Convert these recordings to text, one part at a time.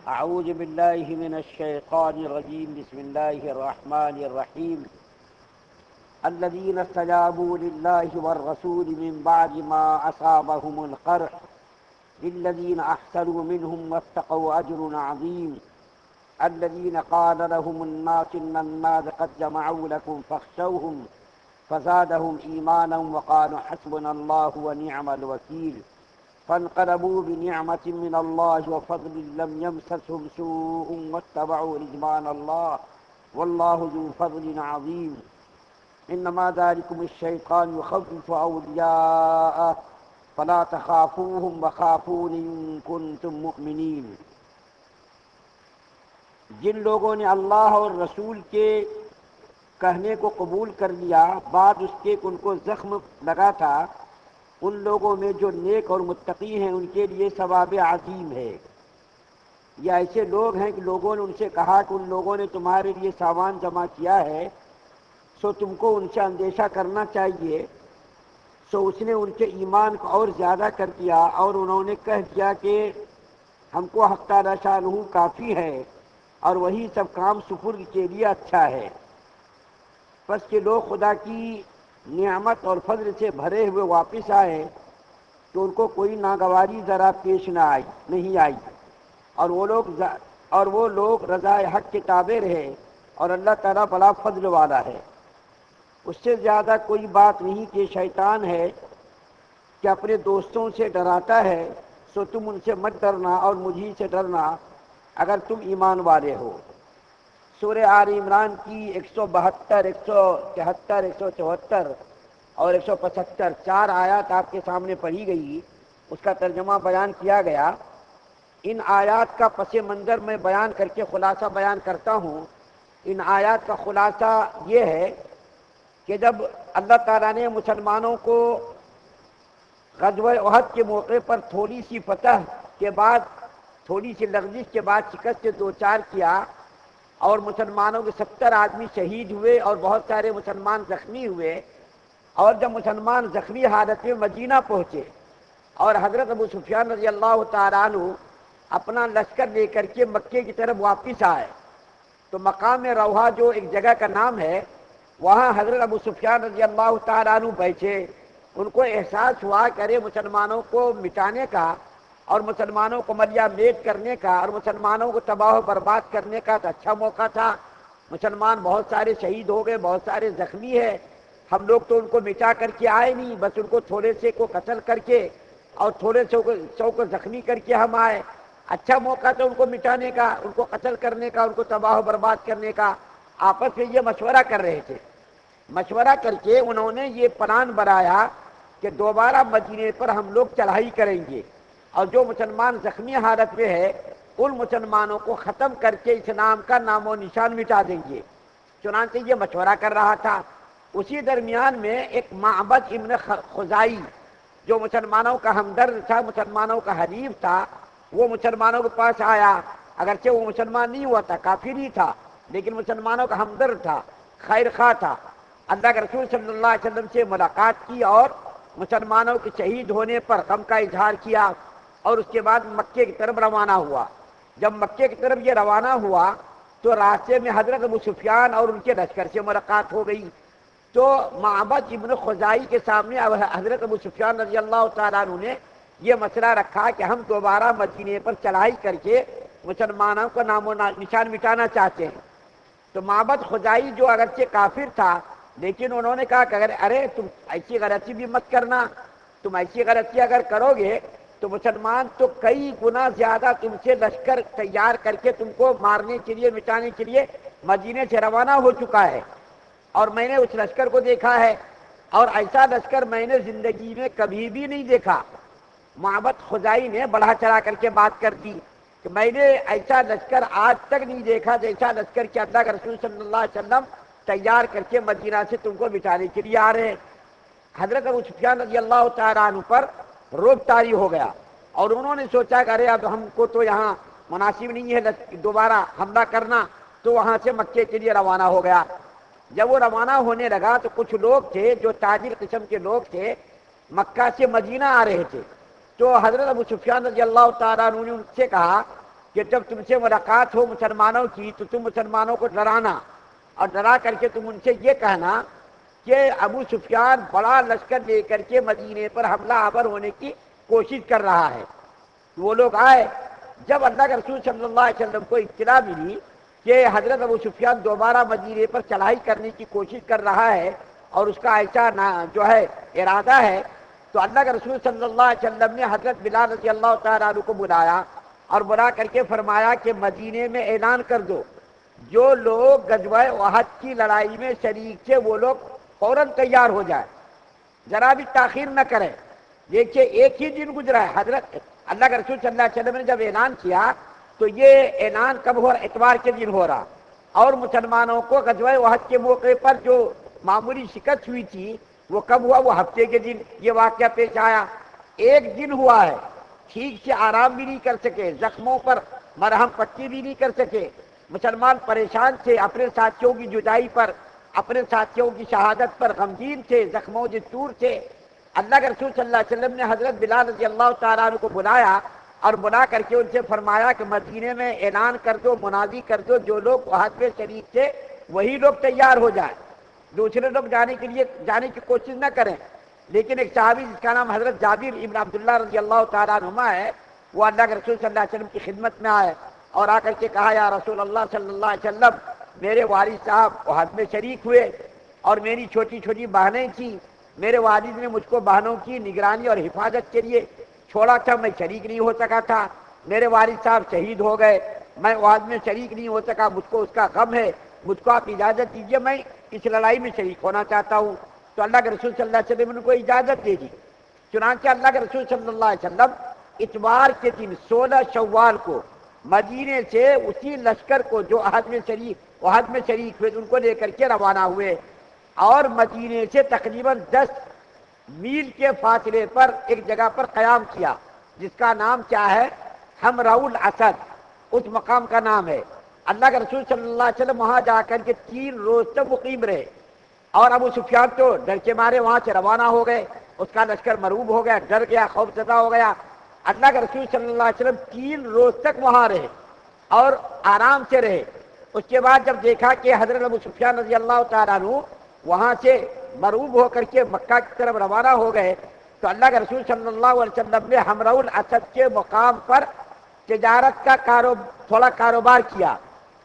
أعوذ بالله من الشيطان الرجيم بسم الله الرحمن الرحيم الذين استجابوا لله والرسول من بعد ما أصابهم القرح للذين أحسنوا منهم واتقوا أجر عظيم الذين قال لهم الناس إن الناس قد جمعوا لكم فاخشوهم فزادهم إيمانا وقالوا حسبنا الله ونعم الوكيل فانقلبوا بنعمة من الله وفضل لم يمسسهم سوء واتبعوا رضوان الله والله ذو فضل عظيم إنما ذلكم الشيطان يخوف أولياءه فلا تخافوهم وخافون إن كنتم مؤمنين۔ جن لوگوں نے اللہ اور رسول کے کہنے کو قبول کر لیا بعد اس کے ان کو زخم لگا تھا، ان لوگوں میں جو نیک اور متقی ہیں ان کے لیے ثواب عظیم ہے۔ یہ ایسے لوگ ہیں کہ لوگوں نے ان سے کہا کہ ان لوگوں نے تمہارے لیے سامان جمع کیا ہے، سو تم کو ان سے اندیشہ کرنا چاہیے۔ سو اس نے ان کے ایمان کو اور زیادہ کر دیا اور انہوں نے کہہ دیا کہ ہم کو حق تعالی شانہ کافی ہے اور وہی سب کام سپرد کے لیے اچھا ہے۔ پس کہ لوگ خدا کی نعمت اور فضل سے بھرے ہوئے واپس آئے تو ان کو کوئی ناگواری ذرا پیش نہیں آئی، اور وہ لوگ رضا حق کے تابع رہے، اور اللہ تعالیٰ بڑا فضل والا ہے۔ اس سے زیادہ کوئی بات نہیں کہ شیطان ہے کہ اپنے دوستوں سے ڈراتا ہے، سو تم ان سے مت ڈرنا اور مجھی سے ڈرنا اگر تم ایمان والے ہو۔ سورہ آل عمران کی 172، 173، 174 اور 175 چار آیات آپ کے سامنے پڑھی گئی، اس کا ترجمہ بیان کیا گیا۔ ان آیات کا پس منظر میں بیان کر کے خلاصہ بیان کرتا ہوں۔ ان آیات کا خلاصہ یہ ہے کہ جب اللہ تعالیٰ نے مسلمانوں کو غزوہ احد کے موقع پر تھوڑی سی فتح کے بعد، تھوڑی سی لغزش کے بعد شکست سے دوچار کیا اور مسلمانوں کے 70 آدمی شہید ہوئے اور بہت سارے مسلمان زخمی ہوئے، اور جب مسلمان زخمی حالت میں مدینہ پہنچے اور حضرت ابو سفیان رضی اللہ تعالیٰ عنہ اپنا لشکر لے کر کے مکے کی طرف واپس آئے تو مقام روحہ جو ایک جگہ کا نام ہے، وہاں حضرت ابو سفیان رضی اللہ تعالیٰ عنہ بیٹھے۔ ان کو احساس ہوا کہ ارے مسلمانوں کو مٹانے کا اور مسلمانوں کو ملیہ میٹ کرنے کا اور مسلمانوں کو تباہ و برباد کرنے کا تو اچھا موقع تھا۔ مسلمان بہت سارے شہید ہو گئے، بہت سارے زخمی ہیں، ہم لوگ تو ان کو مٹا کر کے آئے نہیں، بس ان کو تھوڑے سے کو قتل کر کے اور تھوڑے سو کو زخمی کر کے ہم آئے۔ اچھا موقع تھا ان کو مٹانے کا، ان کو قتل کرنے کا، ان کو تباہ و برباد کرنے کا۔ آپس میں یہ مشورہ کر رہے تھے۔ مشورہ کر کے انہوں نے یہ پلان بنایا کہ دوبارہ مدینے پر ہم لوگ چڑھائی کریں گے اور جو مسلمان زخمی حالت میں ہے ان مسلمانوں کو ختم کر کے اسلام کا نام و نشان مٹا دیں گے۔ چنانچہ یہ مشورہ کر رہا تھا۔ اسی درمیان میں ایک معبد ابن خزائی جو مسلمانوں کا ہمدرد تھا، مسلمانوں کا حلیف تھا، وہ مسلمانوں کے پاس آیا۔ اگرچہ وہ مسلمان نہیں ہوا تھا، کافر ہی تھا، لیکن مسلمانوں کا ہمدرد تھا، خیر خواہ تھا۔ اللہ کے رسول صلی اللہ علیہ وسلم سے ملاقات کی اور مسلمانوں کے شہید ہونے پر غم کا اظہار کیا، اور اس کے بعد مکے کی طرف روانہ ہوا۔ جب مکے کی طرف یہ روانہ ہوا تو راستے میں حضرت ابو سفیان اور ان کے لشکر سے ملاقات ہو گئی۔ تو معبد ابن خزائی کے سامنے حضرت ابو سفیان رضی اللہ تعالیٰ عنہ نے یہ مسئلہ رکھا کہ ہم دوبارہ مدینے پر چڑھائی کر کے مسلمانوں کا نام و نشان مٹانا چاہتے ہیں۔ تو معبد خزائی جو اگرچہ کافر تھا لیکن انہوں نے کہا کہ ارے تم ایسی غلطی بھی مت کرنا، تم ایسی غلطی اگر کرو گے تو مسلمان تو کئی گنا زیادہ تم سے لشکر تیار کر کے تم کو مارنے کے لیے، مٹانے کے لیے مدینے سے روانہ ہو چکا ہے، اور میں نے اس لشکر کو دیکھا ہے، اور ایسا لشکر میں نے زندگی میں کبھی بھی نہیں دیکھا۔ معبد خزائی نے بڑھا چڑھا کر کے بات کر دی کہ میں نے ایسا لشکر آج تک نہیں دیکھا جیسا لشکر کہ اللہ کے رسول صلی اللہ علیہ وسلم تیار کر کے مدینہ سے تم کو مٹانے کے لیے آ رہے ہیں۔ حضرت ابو سفیان رضی اللہ تعالیٰ عنہ پر روب طاری ہو گیا، اور انہوں نے سوچا کہ ارے اب ہم کو تو یہاں مناسب نہیں ہے دوبارہ حملہ کرنا، تو وہاں سے مکے کے لیے روانہ ہو گیا۔ جب وہ روانہ ہونے لگا تو کچھ لوگ تھے جو تاجر قسم کے لوگ تھے، مکہ سے مدینہ آ رہے تھے، تو حضرت ابو سفیان رضی اللہ تعالیٰ عنہ نے ان سے کہا کہ جب تم سے ملاقات ہو مسلمانوں کی تو تم مسلمانوں کو ڈرانا، اور ڈرا کر کے تم ان سے یہ کہنا کہ ابو سفیان بڑا لشکر لے کر کے مدینے پر حملہ آور ہونے کی کوشش کر رہا ہے۔ وہ لوگ آئے، جب اللہ کے رسول صلی اللہ علیہ وسلم کو اطلاع ملی کہ حضرت ابو سفیان دوبارہ مدینے پر چڑھائی کرنے کی کوشش کر رہا ہے اور اس کا ایسا جو ہے ارادہ ہے، تو اللہ کے رسول صلی اللہ علیہ وسلم نے حضرت بلال رضی اللہ تعالیٰ عنہ کو بلایا اور بلا کر کے فرمایا کہ مدینے میں اعلان کر دو جو لوگ غزوہ احد کی لڑائی میں شریک تھے وہ لوگ فوراً تیار ہو جائے، ذرا بھی تاخیر نہ کریں۔ دیکھیے ایک ہی دن گزرا ہے، حضرت اللہ کے رسول صلی اللہ علیہ وسلم نے جب اعلان کیا تو یہ اعلان کب ہو رہا؟ اتوار کے دن ہو رہا، اور مسلمانوں کو غزوہ احد کے موقع پر جو معمولی شکست ہوئی تھی وہ کب ہوا؟ وہ ہفتے کے دن یہ واقعہ پیش آیا۔ ایک دن ہوا ہے، ٹھیک سے آرام بھی نہیں کر سکے، زخموں پر مرہم پٹی بھی نہیں کر سکے، مسلمان پریشان تھے، اپنے ساتھیوں کی جدائی پر، اپنے ساتھیوں کی شہادت پر غمگین تھے، زخموں سے چور تھے۔ اللہ کے رسول صلی اللہ علیہ وسلم نے حضرت بلال رضی اللہ تعالیٰ عنہ کو بلایا اور بلا کر کے ان سے فرمایا کہ مدینے میں اعلان کر دو، منادی کر دو، جو لوگ احد میں شریک تھے وہی لوگ تیار ہو جائیں، دوسرے لوگ جانے کی کوشش نہ کریں۔ لیکن ایک صحابی جس کا نام حضرت جابر ابن عبداللہ رضی اللہ تعالیٰ عنہما ہے، وہ اللہ کے رسول صلی اللہ علیہ وسلم کی خدمت میں آئے اور آ کر کے کہا یا رسول اللہ صلی اللہ علیہ وسلم، میرے والد صاحب احد میں شریک ہوئے اور میری چھوٹی چھوٹی بہنیں تھیں، میرے والد نے مجھ کو بہنوں کی نگرانی اور حفاظت کے لیے چھوڑا تھا، میں شریک نہیں ہو سکا تھا، میرے والد صاحب شہید ہو گئے، میں احد میں شریک نہیں ہو سکا، مجھ کو اس کا غم ہے، مجھ کو آپ اجازت دیجیے، میں اس لڑائی میں شریک ہونا چاہتا ہوں۔ تو اللہ کے رسول صلی اللہ علیہ وسلم نے کو اجازت دے دی۔ چنانچہ اللہ کے رسول صلی اللہ علیہ وسلم اتوار کے دن 16 شوال کو مدینے سے اسی لشکر کو جو احد میں شریک ہوئے ان کو لے کر کے روانہ ہوئے، اور مدینے سے تقریباً 10 میل کے فاصلے پر ایک جگہ پر قیام کیا جس کا نام کیا ہے؟ حمراء الاسد، اس مقام کا نام ہے۔ اللہ کے رسول صلی اللہ علیہ وسلم وہاں جا کر کے 3 روز تک مقیم رہے، اور ابو سفیان تو ڈر کے مارے وہاں سے روانہ ہو گئے، اس کا لشکر مرعوب ہو گیا، ڈر گیا، خوف زدہ ہو گیا۔ اللہ کے رسول صلی اللہ علیہ وسلم 3 روز تک وہاں رہے اور آرام سے رہے۔ اس کے بعد جب دیکھا کہ حضرت ابو سفیان رضی اللہ تعالیٰ عنہ وہاں سے مرعوب ہو کر کے مکہ کی طرف روانہ ہو گئے، تو اللہ کے رسول صلی اللہ علیہ وسلم نے حمراء الاسد کے مقام پر تجارت کا تھوڑا کاروبار کیا۔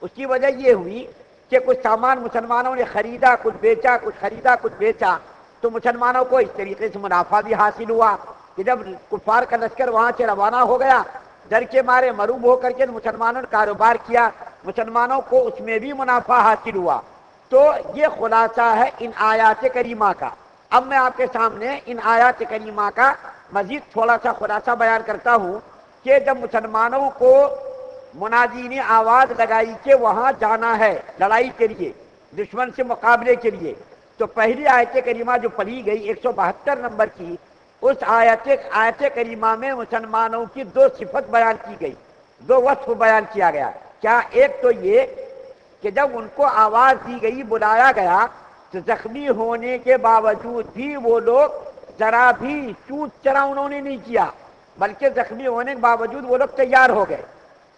اس کی وجہ یہ ہوئی کہ کچھ سامان مسلمانوں نے خریدا، کچھ بیچا، کچھ خریدا، کچھ بیچا، تو مسلمانوں کو اس طریقے سے منافع بھی حاصل ہوا کہ جب کفار کا لشکر وہاں سے روانہ ہو گیا، ڈر کے مارے مرعوب ہو کر کے مسلمانوں نے کاروبار کیا، مسلمانوں کو اس میں بھی منافع حاصل ہوا۔ تو یہ خلاصہ ہے ان آیات کریمہ کا۔ اب میں آپ کے سامنے ان آیات کریمہ کا مزید تھوڑا سا خلاصہ بیان کرتا ہوں کہ جب مسلمانوں کو منادی نے آواز لگائی کہ وہاں جانا ہے لڑائی کے لیے، دشمن سے مقابلے کے لیے، تو پہلی آیت کریمہ جو پڑھی گئی 172 نمبر کی، اس آیت کریمہ میں مسلمانوں کی 2 صفت بیان کی گئی، 2 وصف بیان کیا گیا۔ کیا؟ ایک تو یہ کہ جب ان کو آواز دی گئی، بلایا گیا، تو زخمی ہونے کے باوجود بھی وہ لوگ ذرا بھی چوٹ چرا انہوں نے نہیں کیا، بلکہ زخمی ہونے کے باوجود وہ لوگ تیار ہو گئے۔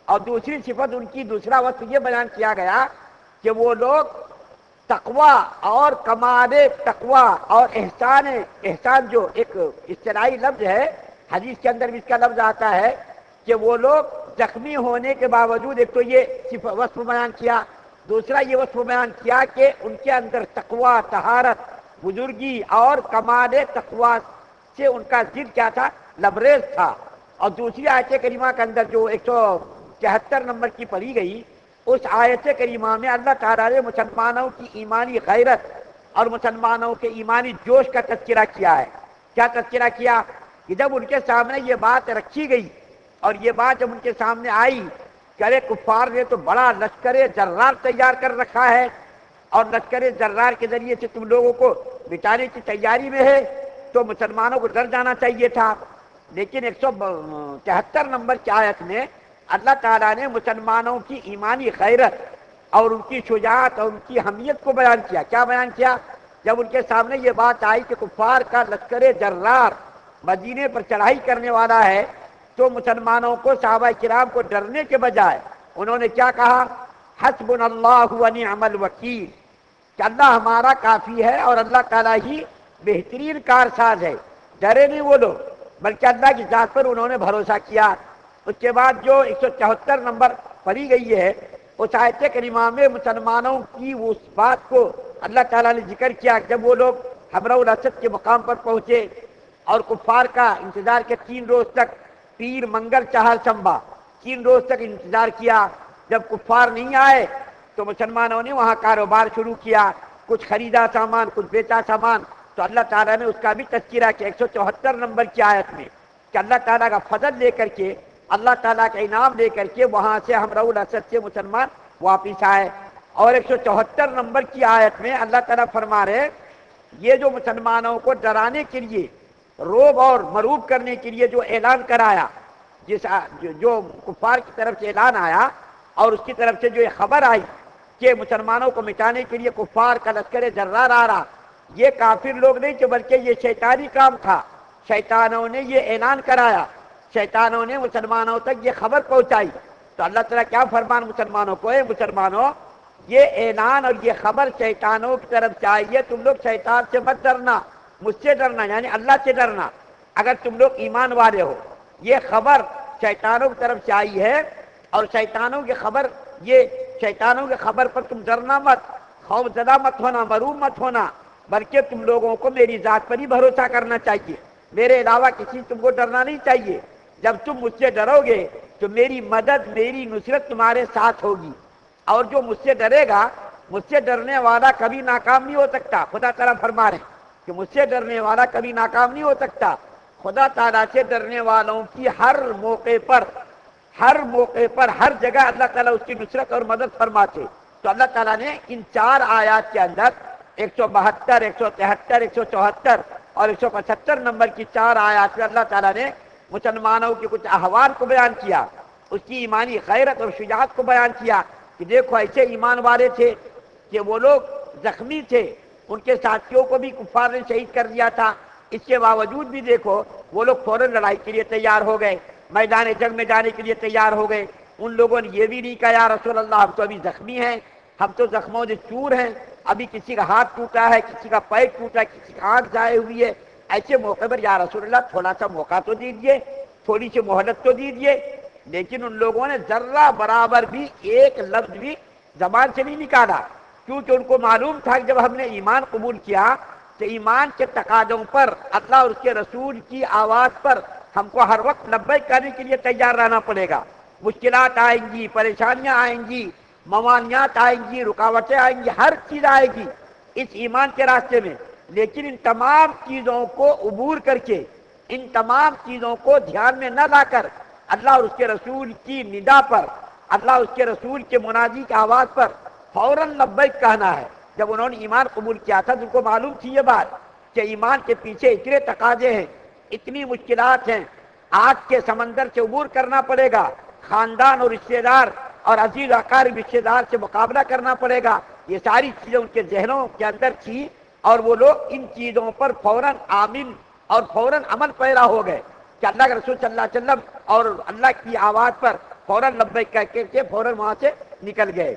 اور دوسری صفت ان کی، دوسرا وصف یہ بیان کیا گیا کہ وہ لوگ تقوی اور کمال تقوی اور احسان جو ایک اصطلاحی لفظ ہے، حدیث کے اندر بھی اس کا لفظ آتا ہے کہ وہ لوگ زخمی ہونے کے باوجود ایک تو یہ وصف بیان کیا، دوسرا یہ وصف بیان کیا کہ ان کے اندر تقوی، طہارت، بزرگی اور کمال تقوی سے ان کا ضد کیا تھا؟ لبریز تھا۔ اور دوسری آیت کریمہ کے اندر جو 173 نمبر کی پڑھی گئی، اس آیت کریمہ میں اللہ تعالیٰ نے مسلمانوں کی ایمانی غیرت اور مسلمانوں کے ایمانی جوش کا تذکرہ کیا ہے۔ کیا تذکرہ کیا؟ کہ جب ان کے سامنے یہ بات رکھی گئی اور یہ بات جب ان کے سامنے آئی کہ ارے کفار نے تو بڑا لشکر جرار تیار کر رکھا ہے اور لشکر جرار کے ذریعے سے تم لوگوں کو مٹانے کی تیاری میں ہے، تو مسلمانوں کو ڈر جانا چاہیے تھا۔ لیکن 173 نمبر کی آیت میں اللہ تعالیٰ نے مسلمانوں کی ایمانی غیرت اور ان کی شجاعت اور ان کی حمیت کو بیان کیا۔ کیا بیان کیا؟ جب ان کے سامنے یہ بات آئی کہ کفار کا لشکر جرار مدینے پر چڑھائی کرنے والا ہے، تو مسلمانوں کو صحابہ کرام کو ڈرنے کے بجائے انہوں نے کیا کہا؟ حسبنا اللہ و نعم الوکیل، کہ اللہ ہمارا کافی ہے اور اللہ تعالیٰ ہی بہترین کارساز ہے۔ ڈرے نہیں وہ لوگ، بلکہ اللہ کی ذات پر انہوں نے بھروسہ کیا۔ اس کے بعد جو 174 نمبر پڑھی گئی ہے اس آیت کریمہ میں مسلمانوں کی اس بات کو اللہ تعالیٰ نے ذکر کیا، جب وہ لوگ حمراء الاسد کے مقام پر پہنچے اور کفار کا انتظار کے 3 روز تک، پیر منگل چہار شنبہ 3 روز تک انتظار کیا۔ جب کفار نہیں آئے تو مسلمانوں نے وہاں کاروبار شروع کیا، کچھ خریدا سامان، کچھ بیچا سامان۔ تو اللہ تعالیٰ نے اس کا بھی تذکرہ کیا 174 نمبر کی آیت میں، کہ اللہ تعالیٰ کا فضل لے کر کے، اللہ تعالیٰ کا انعام لے کر کے وہاں سے حمراء الاسد سے مسلمان واپس آئے۔ اور 174 نمبر کی آیت میں اللہ تعالیٰ فرما رہے، یہ جو مسلمانوں کو ڈرانے کے لیے، روب اور مروب کرنے کے لیے جو اعلان کرایا، جو کفار کی طرف سے اعلان آیا اور اس کی طرف سے جو یہ خبر آئی کہ مسلمانوں کو مٹانے کے لیے کفار کا لشکر جرار آ رہا، یہ کافر لوگ نہیں تھے بلکہ یہ شیطانی کام تھا۔ شیطانوں نے یہ اعلان کرایا، شیطانوں نے مسلمانوں تک یہ خبر پہنچائی۔ تو اللہ تعالیٰ کیا فرمان مسلمانوں کو؟ اے مسلمانوں، یہ اعلان اور یہ خبر شیطانوں کی طرف سے آئی ہے، تم لوگ شیطان سے مت ڈرنا، مجھ سے ڈرنا، یعنی اللہ سے ڈرنا اگر تم لوگ ایمان والے ہو۔ یہ خبر شیطانوں کی طرف سے آئی ہے، اور شیطانوں کی خبر، یہ شیطانوں کی خبر پر تم ڈرنا مت، خوف زدہ مت ہونا، مروب مت ہونا، بلکہ تم لوگوں کو میری ذات پر ہی بھروسہ کرنا چاہیے، میرے علاوہ کسی تم کو ڈرنا نہیں چاہیے۔ جب تم مجھ سے ڈرو گے تو میری مدد، میری نصرت تمہارے ساتھ ہوگی، اور جو مجھ سے ڈرے گا، مجھ سے ڈرنے والا کبھی ناکام نہیں ہو سکتا۔ خدا تعالیٰ فرما رہے ہیں کہ مجھ سے ڈرنے والا کبھی ناکام نہیں ہو سکتا۔ خدا تعالیٰ سے ڈرنے والوں کی ہر موقع پر، ہر جگہ اللہ تعالیٰ اس کی نصرت اور مدد فرماتے۔ تو اللہ تعالیٰ نے ان 4 آیات کے اندر 172، 173، 174 اور 175 نمبر کی 4 آیات میں اللہ تعالیٰ نے مسلمانوں کے کچھ احوال کو بیان کیا، اس کی ایمانی غیرت اور شجاعت کو بیان کیا، کہ دیکھو ایسے ایمان والے تھے کہ وہ لوگ زخمی تھے، ان کے ساتھیوں کو بھی کفار نے شہید کر دیا تھا، اس کے باوجود بھی دیکھو وہ لوگ فوراً لڑائی کے لیے تیار ہو گئے، میدان جنگ میں جانے کے لیے تیار ہو گئے۔ ان لوگوں نے یہ بھی نہیں کہا یا رسول اللہ ہم تو ابھی زخمی ہیں، ہم تو زخموں سے چور ہیں، ابھی کسی کا ہاتھ ٹوٹا ہے، کسی کا پیر ٹوٹا ہے، کسی کا آنکھ ضائع ہوئی ہے، ایسے موقع پر یا رسول اللہ تھوڑا سا موقع تو دیجیے، تھوڑی سی مہلت تو دیجیے۔ لیکن ان لوگوں نے ذرہ برابر بھی ایک لفظ بھی زبان سے نہیں نکالا، کیونکہ ان کو معلوم تھا کہ جب ہم نے ایمان قبول کیا تو ایمان کے تقاضوں پر، اللہ اور اس کے رسول کی آواز پر ہم کو ہر وقت لبیک کرنے کے لیے تیار رہنا پڑے گا۔ مشکلات آئیں گی، پریشانیاں آئیں گی، ممانعات آئیں گی، رکاوٹیں آئیں گی، ہر چیز آئے گی اس ایمان کے راستے میں، لیکن ان تمام چیزوں کو عبور کر کے، ان تمام چیزوں کو دھیان میں نہ لا کر اللہ اور اس کے رسول کی ندا پر، اللہ اور اس کے رسول کے منادی کی آواز پر فوراً لبیک کہنا ہے۔ جب انہوں نے ایمان قبول کیا تھا تو ان کو معلوم تھی یہ بات کہ ایمان کے پیچھے اتنے تقاضے ہیں، اتنی مشکلات ہیں، آگ کے سمندر سے عبور کرنا پڑے گا، خاندان اور رشتے دار اور عزیز اقارب رشتے دار سے مقابلہ کرنا پڑے گا، یہ ساری چیزیں ان کے ذہنوں کے اندر تھی، اور وہ لوگ ان چیزوں پر فوراً عامل اور فوراً عمل پیرا ہو گئے کہ اللہ کے رسول صلی اللہ علیہ وسلم اور اللہ کی آواز پر فوراً لبیک کہہ کے فوراً وہاں سے نکل گئے۔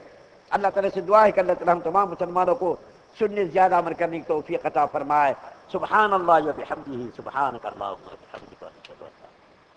اللہ تعالیٰ سے دعا ہے کہ اللہ تعالیٰ ہم تمام مسلمانوں کو سننے زیادہ عمل کرنے کی توفیق عطا فرمائے۔ سبحان اللہ و بحمدہ، سبحانک اللہم و بحمدک۔